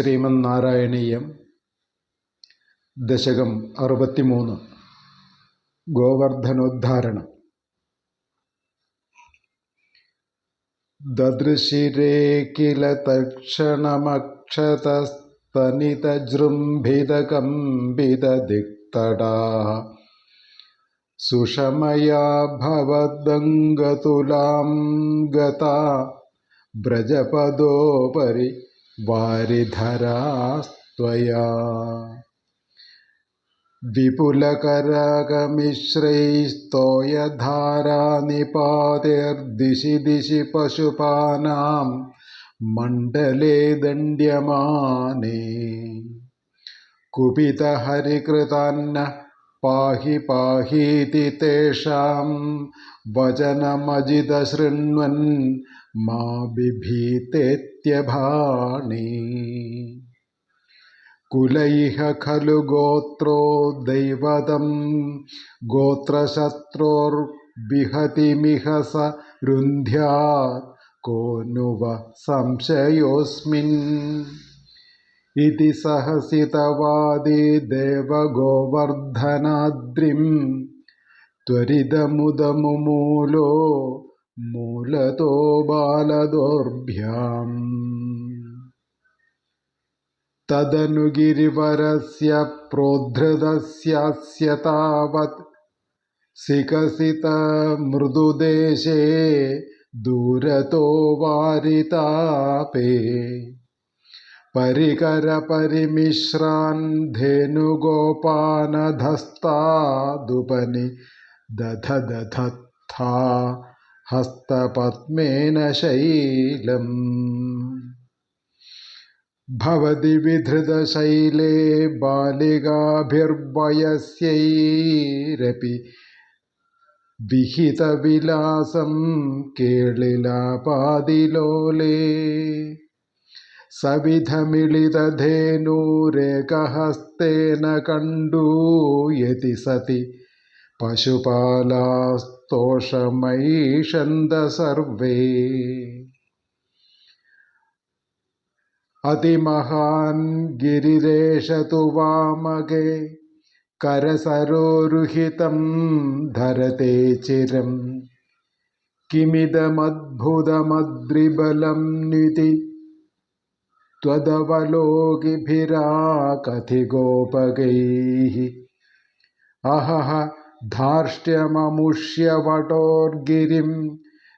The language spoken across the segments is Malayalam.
ശ്രീമന്നാരായണീയം ദശകം 63 ഗോവർദ്ധനോദ്ധാരണം. ദദൃശിരേ കില തക്ഷണമക്ഷതസ്തനിതജൃംഭിതകമ്പിതദിക്തടാ സുഷമയാ ഭവദംഗതുലാം ഗതാ വ്രജപദോപരി വാരിധരാസ്ത്വയാ വിപുലകരകമിശ്രൈസ്തോയധാരാനിപാതൈർദിശി ദിശി പശുപാനാം മണ്ഡലേ ദണ്ഡ്യമാനേ കുപിതഹരികൃതാന്ന പാഹി പാഹീതി തേഷാം വചനമജിതശൃണ്വൻ മാ ബിഭീതേത്യഭാണി. കുലൈഹ ഖലു ഗോത്രോ ദൈവതം ഗോത്രശത്രോർബിഹതിമിഹ സ രുന്ധ്യാത് കോ नु വ സംശയോऽസ്മിൻ. ഇതി സഹസിതവാദി ദേവഗോവർദ്ധനാദ്രിം ത്വരിതമുദമുമൂലോ മൂലതോ ബാലദോർഭ്യാം. തദനു ഗിരിവരസ്യ പ്രോദ്ധൃതസ്യാസ്യ താവത് സികസിതമൃദുദേശേ ദൂരതോ വാരിതാപേ പരികരപരിമിശ്രാൻ ധേനുഗോപാനധസ്താദുപനി ദധദധത്ഥാ ഹസ്തപദ്മേന ശൈലം. ഭവതി വിധൃതശൈലേ ബാലികാഭിർവയസ്യൈരപി വിഹിതവിലാസം കേളിലാപാദിലോലേ. സവിധമിളിതധേനൂരേകഹസ്തേന കണ്ടൂയതി സതി പശുപാലാസ്തോഷമൈഷന്ത സർവേ. അതിമഹാൻ ഗിരിരേഷ തു വാമകേ കരസരോരുഹിതം ധരതേ ചിരം. കിമിദമദ്ഭുതമദ്രിബലം നിധി ത്വദവലോകിഭിരാകഥിഗോപഗൈഃ. അഹഹ ധാർഷ്ട്യമമുഷ്യവടോർഗിരിം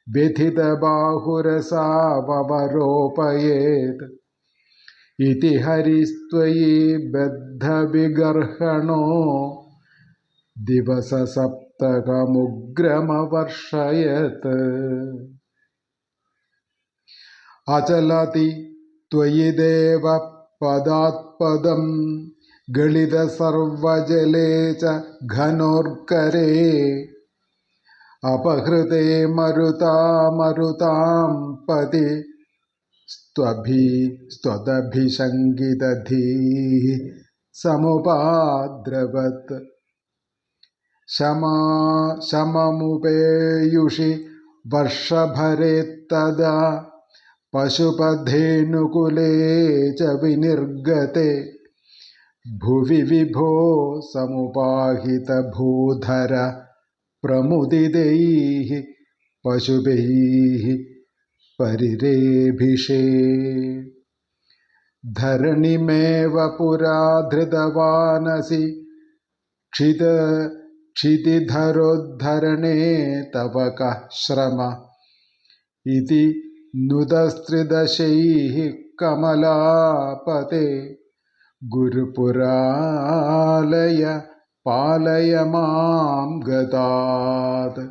വ്യഥിതബാഹുരസാവരോപയേത്. ഇതി ഹരിസ്ത്വയി ബദ്ധവിഗർഹണോ ദിവസസപ്തകമുഗ്രമവർഷയത്. അചലതി ത്വയി ദേവ പദാത്പദം ഗളിതസർവജലേ ച ഘനോർക്കരേ. അപഹൃതേ മരുതാം പതി സ്ത്വദഭിശങ്കിതധീഃ സമുപാദ്രവത്. ശമമുപേയുഷി വർഷഭരേത്തദാ പശുപധേനുകുലേ ച വിനിർഗതേ. ഭുവി വിഭോ സമുപാഹിതഭൂധര പ്രമുദിതൈഃ പശുഭിഃ പരിരേഭിഷേ. ധരണിമേവ പുരാ ധൃതവാനസി ക്ഷിതിധരോദ്ധരണേ തവ കഃ ശ്രമ. ഇതി നുതസ്ത്രിദശൈഃ കമലാപതേ ഗുരുപുരാലയ പാലയ മാം ഗതാത്.